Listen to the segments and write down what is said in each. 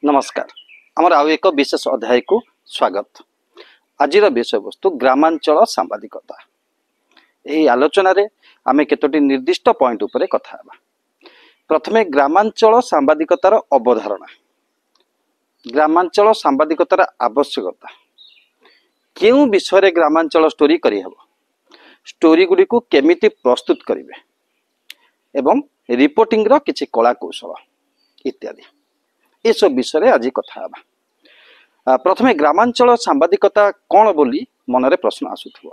नमस्कार आमर आउ एक विशेष अध्याय को स्वागत। आज विषय वस्तु ग्रामांचल सांबादिकता। यही आलोचन आम केतोटी निर्दिष्ट पॉइंट उपरे कथा हेबा। प्रथमे ग्रामांचल सांबादिकतार अवधारणा, ग्रामांचल सांबादिकतार आवश्यकता, केउ विषय ग्रामांचल स्टोरी करी हेबो, स्टोरी गुडी को केमिति प्रस्तुत करिवे एवं रिपोर्टिंग रो किछि कला कौशल इत्यादि ये सब विषय आज कथा हेबा। प्रथमे ग्रामांचल सांबादिकता कौन बोली मनरे प्रश्न आसुथबो।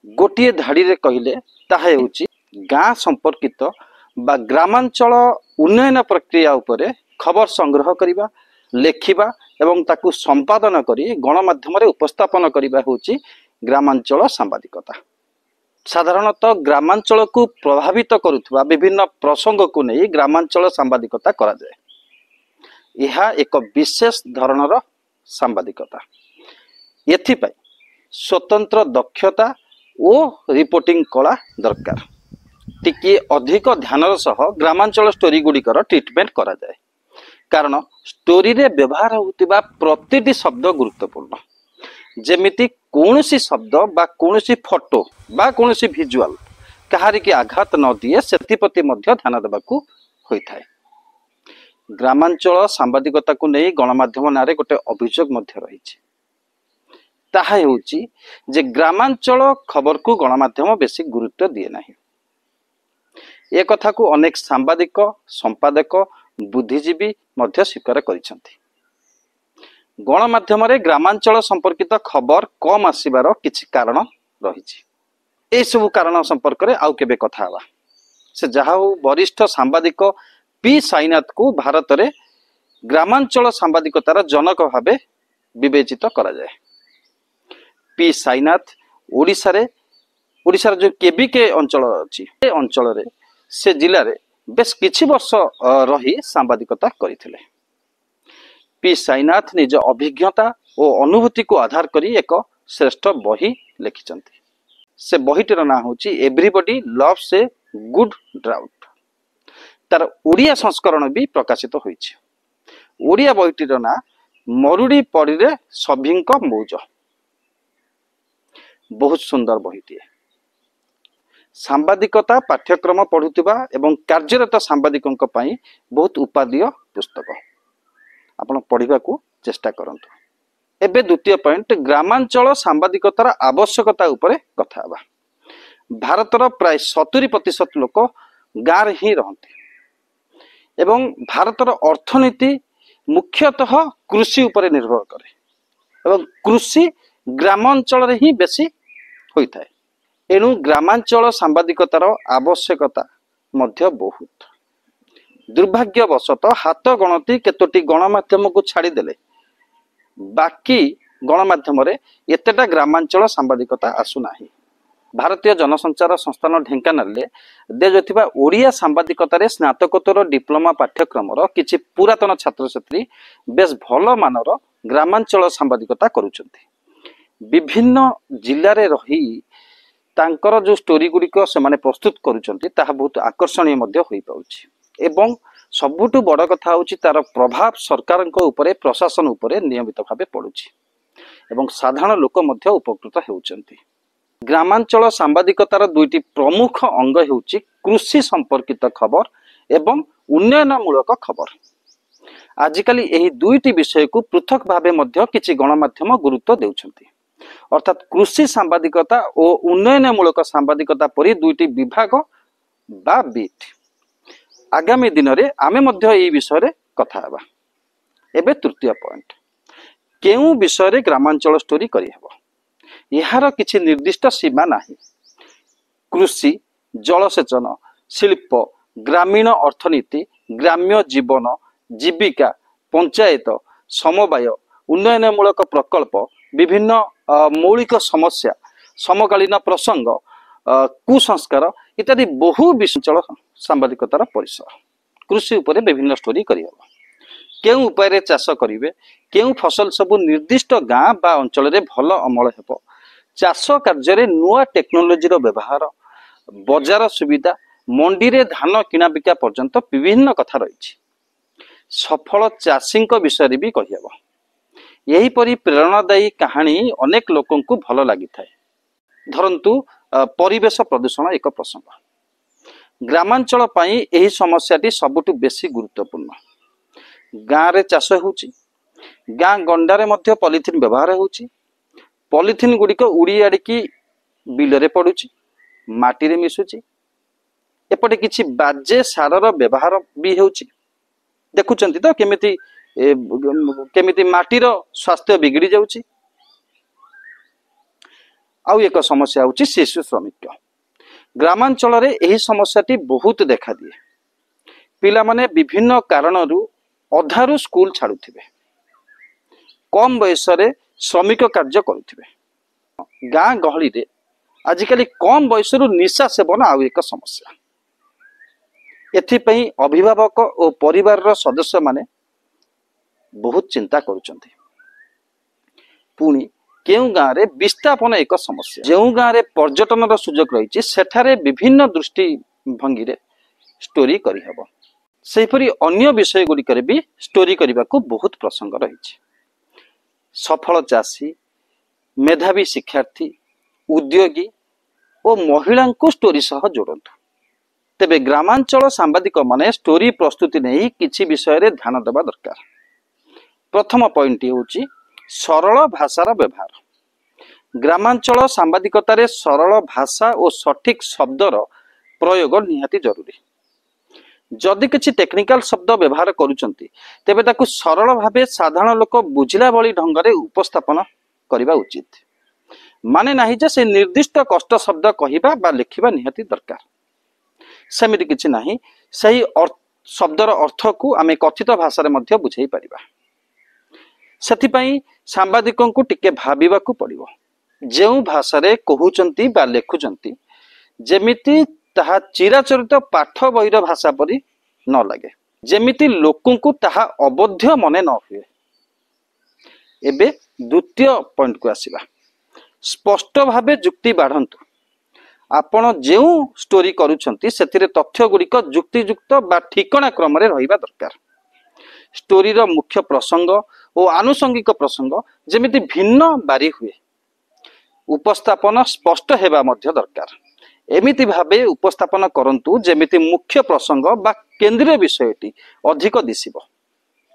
गोटिए धाड़ी रे कहिले ताहा हेउची गाँ संपर्कित बा ग्रामांचल उन्नयन प्रक्रिया उपरे खबर संग्रह करिबा, लेखिबा एवं ताकू संपादन करी गणमाध्यम रे उपस्थापन करिबा होची ग्रामांचल सांबादिकता। साधारणतः ग्रामांचल को प्रभावित करुथबा विभिन्न प्रसंग को नहीं ग्रामांचल सांबादिकता करा जाए। यह एक विशेष धरणर सांबादिकता। एथिपाई स्वतंत्र दक्षता और रिपोर्टिंग कला दरकार। टिके अधिक ध्यानर सह ग्रामांचल स्टोरी गुड़िकर ट्रिटमेंट करा जाए, कारण स्टोरी रे व्यवहार होतिबा प्रतिटी शब्द गुरुत्वपूर्ण। जेमिति कौनसी शब्द बा कौनसी फोटो बा कौनसी विजुअल कहारी की आघात न दिए सेतिप्रति मध्य ध्यान देबाकू होइथाय। ग्रामांचल सांबादिकता को नहीं गणमाध्यम नारे गोटे अभियोग मध्य रही। ताहा हेउची जे ग्रामांचल खबर को गणमाध्यम बेसी गुरुत्व दिए नाही। ए कथा को अनेक सांबादिक, संपादक, बुद्धिजीवी मध्य स्वीकार करिसंती। गणमाध्यम रे ग्रामांचल संपर्कित खबर कम आसीबार किछि कारण रहिछि। ए सब कारण संपर्क रे आउ केबे कथा हवा। से जहा वरिष्ठ सांबादिक पी साईनाथ को भारत रे ग्रामांचल सांबादिकतार जनक भावे विवेचित करा जाए। पी साईनाथ ओडिशा जो केबीके अंचल अछि ए अंचल रे से जिले रे बेस किछि वर्ष रही सांबादिकता करिथिले। पी साईनाथ निज अभिज्ञता और अनुभूति को आधार करी एक श्रेष्ठ बही लिखिचंती। से बहीटर ना होची everybody loves a good drought. तार ओडिया संस्करण भी प्रकाशित होईछि। ओडिया बहीटीर ना मरुड़ी पड़े सभींक मौज। बहुत सुंदर बहीटीए। सांबादिकता पाठ्यक्रम पढ़ुथिबा एवं कार्यरत सांबादिकंक पई बहुत उपादेय पुस्तक। आपण पढ़िबा को चेष्टा करंतु। एबे द्वितीय पॉइंट ग्रामांचल सांबादिकतार आवश्यकता उपरे कथा हेबा। भारतर प्राय 70% लोक गाँव ही रहंती एवं भारतर अर्थनीति मुख्यतः कृषि उपरे निर्भर करे एवं कृषि ग्रामांचल रे ही बेसी होइथाय। एनु ग्रामांचल सांबादिकतार आवश्यकता मध्य बहुत। दुर्भाग्यवशतः हाथ गणती केतोटी गणमाध्यम को छाड़ी देले बाकी गणमाध्यम रे एतेटा ग्रामांचल सांबादिकता आसु नाही। भारतीय जनसंचार संस्थान ढेंकानाल दिया ओडिया सांबादिकतार स्नातकोत्तर डिप्लोमा पाठ्यक्रम किछि पुरातन छात्र छात्री बेस भल मानर ग्रामांचल सांबादिकता करुछंती। विभिन्न जिले रे रही तांकर जो स्टोरी गुड़िक से माने प्रस्तुत करुछंती ताहा बहुत आकर्षणीय मध्य होई पाउछि। एवं सबुठु बड़ कथा होछि तार प्रभाव सरकार उपरे प्रशासन उपरे नियमित भावे पड़ुछि एवं साधारण लोक मध्य उपकृत हेउछंती। ग्रामांचल सांबादिकतार दुईटी प्रमुख अंग हेउछि कृषि संपर्कित खबर एवं उन्नयनमूलक खबर। आजिकाली एही दुईटी विषय को पृथक भावे मध्य किछि गणमाध्यम गुरुत्व देउछंती। अर्थात कृषि सांबादिकता और उन्नयनमूलक सांबादिकता परि दुईटी विभाग बा बीट। आगामी दिन रे आमे मध्य एही विषय रे कथा हेबा। एबे तृतीय पॉइंट केउ विषय रे ग्रामांचल स्टोरी करि हेबो। यार किछि निर्दिष्ट सीमा नाही। कृषि, जलसेचन, शिल्प, ग्रामीण अर्थनीति, ग्राम्य जीवन, जीविका, पंचायत, समवाय, उन्नयनमूलक प्रकल्प, विभिन्न मौलिक समस्या, समकालीन प्रसंग, कुसंस्कार इत्यादि बहु विषय सांबादिकतार परिसर। कृषि उपरे विभिन्न स्टोरी करिहबो। केउ उपाय रे चाष करिवे, केउ फसल सब निर्दिष्ट गाँ बा अंचल रे भल अमल हेबो, चाष कार्य रे नुआ टेक्नोलोजी रो व्यवहार, बजार सुविधा, मंडी रे धान किना बिका पर्यंत विभिन्न कथा रही। सफल चाषी विषय भी कहब। यहीपरि प्रेरणादायी कहानी अनेक लोक को भल लगी था। धरतु परिवेश प्रदूषण एक प्रसंग। ग्रामांचल पई एही समस्याटी सबुठु बेसी गुरुत्वपूर्ण। गाँव रे चाष होउची, गाँ गंडारे मध्य पॉलिथिन व्यवहार होउची। पॉलिथिन गुड़िक उड़ी आड़िकी बिलरे पड़ुची, माटी रे मिसुची। एपटे किछि बाजे सारर व्यवहार भी होउची। देखुचंती तो केमिति केमिति माटीर स्वास्थ्य बिगड़ी जाउची। आउ एक समस्या होउची शिशु श्रमिक। ग्रामांचल रे एही समस्याटी बहुत देखा दिए। पिला माने विभिन्न कारणरू अधारू स्कूल छाड़ुथिबे, कम बयस रे श्रमिक कार्य करुथिबे। गाँ गहली रे आजिकली कम बयसरू निशा सेवन आउ एक समस्या। एथिपई अभिभावक और परिवार सदस्य माने बहुत चिंता करुचंती। पुणी केउ गाँव रे विस्थापन एक समस्या। जो गाँव रे पर्यटन सुजोग रही सेठारे विभिन्न दृष्टि भंगी रे स्टोरी करी हबो। सेहिपरि अन्य विषय गुड़िक भी स्टोरी करने को बहुत प्रसंग रही। सफल चाषी, मेधावी शिक्षार्थी, उद्योगी और महिला को स्टोरी सह जोड़तु। तेबे ग्रामांचल सांबादिक माने स्टोरी प्रस्तुति नहीं किछि विषय रे ध्यान देवा दरकार। प्रथम पॉइंट होउची सरल भाषार व्यवहार। ग्रामांचल सांबादिकतारे सरल भाषा और सठिक शब्दर प्रयोग निहाती जरूरी। जदि किछि टेक्निकल शब्द व्यवहार करूचंती तेबे ताकु सरल भावे साधारण लोक बुझिला भली ढंगरे उपस्थापन करिबा उचित। माने नाही जे से निर्दिष्ट कष्ट शब्द कहिबा बा लिखिबा निहाती दरकार। सेमिति किछि नाही, सही शब्दर अर्थ को आमे कथित भाषा रे मध्य बुझाई परिबा। सेथिपई सांबादिकों को टिके भाबिबाकू पड़िबो। जेउ भाषा रे कहूचंती बा लेखुचंती जेमिति ताहा चिराचरित पाठ बहिर भाषा परि न लगे, जेमिति लोकों को ताहा अबोध्य मने न हुए। एबे द्वितीय पॉइंट को आसीबा। स्पष्ट भावे जुक्ति बाढ़ंतु। आपण जेउ स्टोरी करूछंती सेतिरे तथ्य गुड़िक जुक्तियुक्त बा ठिकणा क्रम रे रहिबा दरकार। स्टोरीर मुख्य प्रसंग और आनुषंगिक प्रसंग जेमिति भिन्न बारी हुए। उपस्थापन स्पष्ट हेबा मध्य दरकार। एमिति भावे उपस्थापन करंतु जेमिति मुख्य प्रसंग बा केंद्रीय विषयटी अधिक दिसिबो।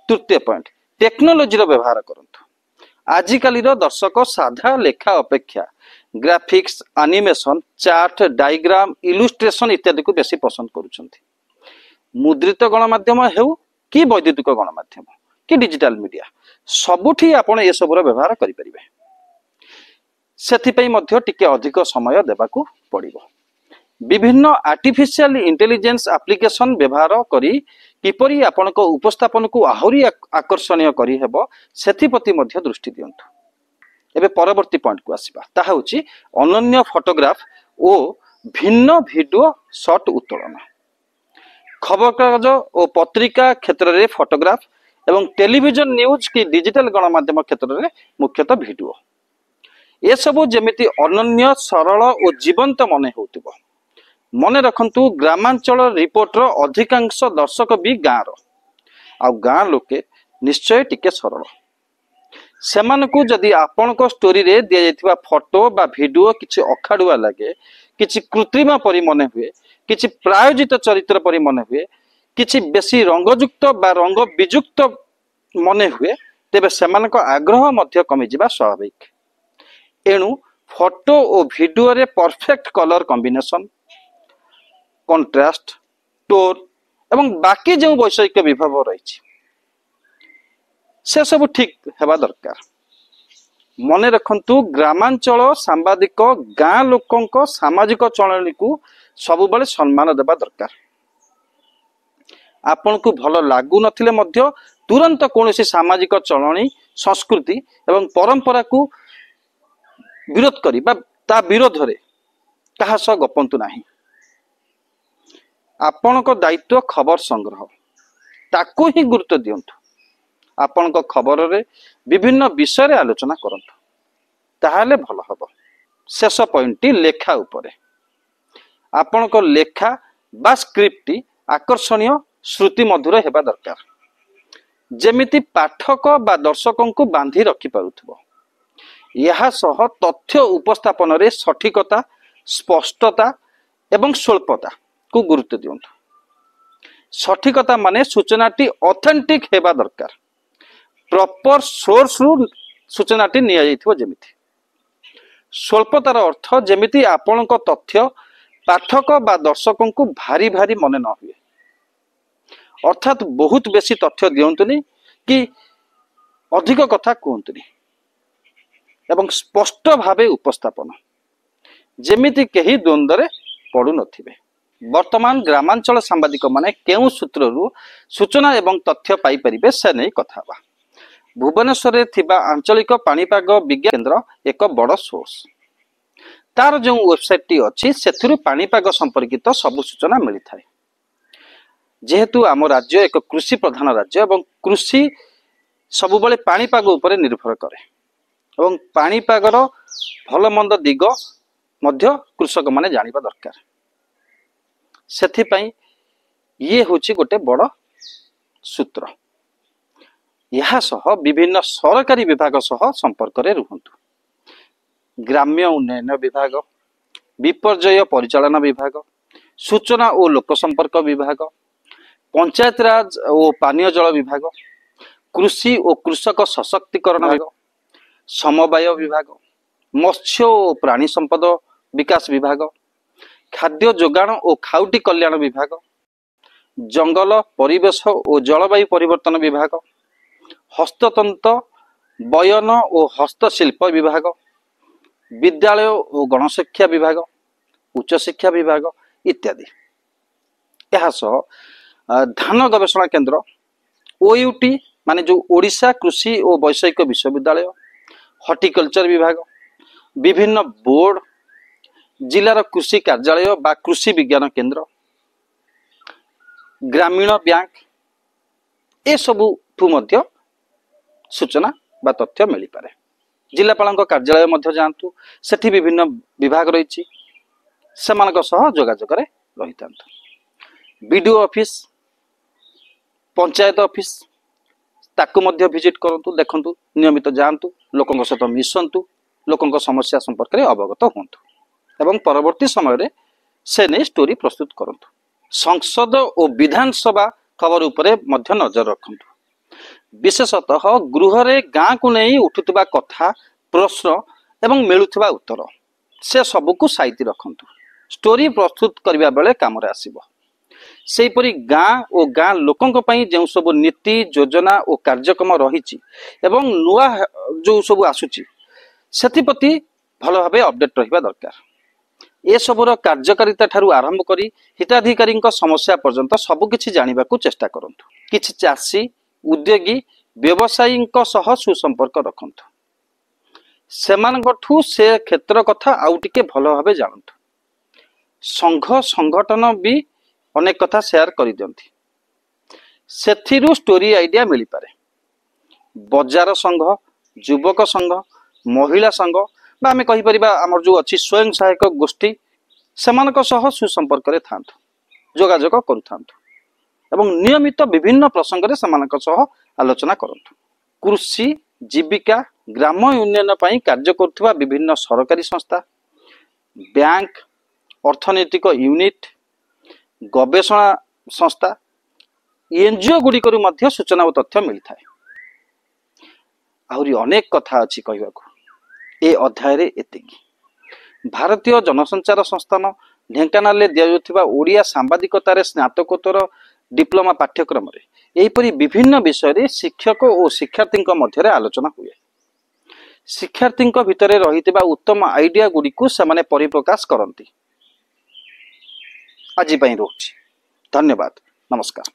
तृतीय पॉइंट टेक्नोलोजी रो व्यवहार करंतु। आजिकालीर दर्शक साधा लेखा अपेक्षा graphics, animation, chart, diagram, illustration इत्यादि को बेसी पसंद करुछंती। मुद्रित गणमाध्यम हेउ कि वैद्युतिक गणमाध्यम कि डिजिटल मीडिया सबुठी आपण ए सबुर व्यवहार करि परिबे। सेथिपई मध्य टिके अधिक समय देबाकू पड़िबो। विभिन्न आर्टिफिशियल इंटेलिजेंस एप्लिकेशन व्यवहार करी किपरि आपनक उपस्थापन को आहुरी आकर्षणीय करी हेबो सेथिपति मध्य दृष्टि दियंतु। एबे परवर्ती पॉइंट को आसीबा। ताहा होची अनन्य फोटोग्राफ ओ भिन्न वीडियो शॉट उत्तोलन। खबर कागज और पत्रिका क्षेत्र रे फोटोग्राफ एवं टेलीविजन न्यूज की डिजिटल गणमाध्यम क्षेत्र रे मुख्यतः वीडियो। ये सबु जेमिति अनन्य, सरल और जीवंत मने होतिबो। मने रखंतु ग्रामांचल रिपोर्टर अधिकांश दर्शक भी गाँव आ गाँ लोके निश्चय टिके सरल। सेमानकु जदि आपनक स्टोरी रे दिया जायतिबा फोटो बा वीडियो किछि अखाडुआ लागे, किछि कृत्रिम परि मने हुए, किछि प्रायोजित चरित्र परि मने हुए, किछि बेसी रंगयुक्त बा रंग वियुक्त मने हुए, तेबे सेमानक आग्रह मध्य कमी जिबा स्वाभाविक। एणु फोटो और वीडियो रे perfect colour combination, contrast, tone एवं बाकी जो वैषयिक विभाव रही से सब ठीक हेबा दरकार। मने रखंतु ग्रामांचल सांबादिक गाँ लोकों सामाजिक चलनी को सबु बेले सम्मान देबा दरकार। आपन को भल लागु नथिले मध्य तुरंत कोनोसी सामाजिक चलनी, संस्कृति एवं परंपरा को विरोध करी बा ता विरोध रे कहा सह गपंतु नाही। आपनक दायित्व खबर संग्रह, ताकू ही गुरुत्व दियंतु। आपनक खबर रे विभिन्न विषय रे आलोचना करंतु, ताहाले भल हबो। शेष पॉइंट लेखा उपरे। आपनक लेखा बा स्क्रिप्ट आकर्षणीय, श्रुति मधुर हेबा दरकार। जेमिति पाठक बा दर्शकों को बांधी रखि पारुथिबो। यह सह तथ्य उपस्थापन रे सठिकता, स्पष्टता एवं स्वल्पता को गुरुत्व दियंतु। सठिकता माने सूचनाटी ऑथेंटिक हेबा दरकार, प्रॉपर सोर्स रु सूचनाटी निया जाइथिबो जेमिति। स्वल्पतार अर्थ जेमिति आपणक तथ्य पाठक बा दर्शकों को भारी भारी मन न हुए, अर्थात बहुत बेसी तथ्य दियंतुनी कि अधिक कथा कहतुनी एवं स्पष्ट भावे उपस्थापन जेमिति केही द्वंद्व पड़ू नथिबे। वर्तमान ग्रामांचल सांबादिक माने केउ सूत्ररु सूचना एवं तथ्य पाई परिबे से नै कथा बा। भुवनेश्वर रे थिबा आंचलिक पाणीपाग विज्ञान केंद्र एक बड़ सोर्स। तार जो वेबसाइट टी अछि सेथिरु पाणीपाग संपर्कित सब सूचना मिली थाए। जेहेतु आम राज्य एक कृषि प्रधान राज्य एवं कृषि सबुबले पाणीपाग उपरे निर्भर करे एवं पाणीपागर भल मंद दिग मध्य कृषक माने जानिबा दरकार। सेथिपई ये होची गोटे बड़ सूत्र। यह सह विभिन्न सरकारी विभाग सह संपर्क रे रुहंतु। ग्राम्य उन्नयन विभाग, विपर्यय परिचालन विभाग, सूचना और लोक संपर्क विभाग, पंचायत राज और पानीय जल विभाग, कृषि और कृषक सशक्तिकरण विभाग, समवाय विभाग, मत्स्य और प्राणी संपद विकास विभाग, खाद्य जोगाण और खाउटी कल्याण विभाग, जंगल परिवेश और जलवायु परिवर्तन विभाग, हस्ततंत्र बयन और हस्तशिल्प विभाग, विद्यालय और गणशिक्षा विभाग, उच्च शिक्षा विभाग इत्यादि। यह सह धान गवेषणा केंद्र ओयूटी माने जो ओडिशा कृषि और वैषयिक विश्वविद्यालय, हॉर्टिकल्चर विभाग, विभिन्न बोर्ड, जिलार कृषि कार्यालय बा कृषि विज्ञान केंद्र, ग्रामीण बैंक ए सबु ठु मध्य सूचना बा तथ्य मिली पारे। जिलापाल कार्यालय मध्य जातु, सेठी विभिन्न विभाग रही सेमानक सह जोगाजोग रे रहितांतु। बीडीओ ऑफिस, पंचायत ऑफिस ताकु मध्य विजिट करंतु, देखंतु, नियमित जातु, लोकंक सहित मिसंतु, लोकंक समस्या संपर्क रे अवगत होंतु एवं परवर्ती समय रे से नै स्टोरी प्रस्तुत करंतु। संसद और विधानसभा खबर उपरे मध्य नजर रखंतु। विशेषतः गृह रे गाँ को नहीं उठुवा कथा, प्रश्न एवं मिलुवा उत्तर से सबको साइती रखंतु। स्टोरी प्रस्तुत करबा बेले काम रे आसीबो। सेहीपरि गाँ और गाँ लोकंक पई जे सब नीति योजना और कार्यक्रम रहिछि एवं नुआ जो सब आसुछि सेतिपति भल भाबे अपडेट रहिबा दरकार। ए सबुर कार्यकारिता ठारू आरंभ करी हिताधिकारी समस्या पर्यंत सब किछि जानिबा को चेष्टा करंतु। किछि चाषी, उद्योगी, व्यवसायी सह सुसंपर्क रखंतु। सेमानठू से क्षेत्र कथा आउ टिके भल भाबे जानंतु। संघ संगठन भी अनेक कथा शेयर करि दियंती, सेथिरु स्टोरी आइडिया मिली पारे। बजार संघ, युवक संघ, महिला संघ बा आमे कहि परिबा हमर जो अछि स्वयं सहायक गोष्ठी सेमानक सह सुसंपर्क रे थांतु, जोगाजोग करूथांतु एवं नियमित विभिन्न प्रसंग रे सेमानक सह आलोचना करंतु। कृषि, जीविका, ग्राम उन्नयन पई कार्य करुवा विभिन्न सरकारी संस्था, बैंक, अर्थनैतिक यूनिट, गवेषणा संस्था, एनजीओ गुड़िकर मध्य सूचना और तथ्य मिलता है। आहरी अनेक कथा अच्छी कहवाकू ए अध्याय रे एतिकी। भारतीय जनसंचार संस्थान ढेंकानाल दिया ओडिया सांबादिकतार स्नातकोत्तर डिप्लोमा पाठ्यक्रम एहीपरि विभिन्न विषय रे शिक्षक और शिक्षार्थी मध्य आलोचना हुए। शिक्षार्थी भितर रही उत्तम आइडिया गुड़ी को सेमाने परिप्रकाश करती। आज रोच धन्यवाद, नमस्कार।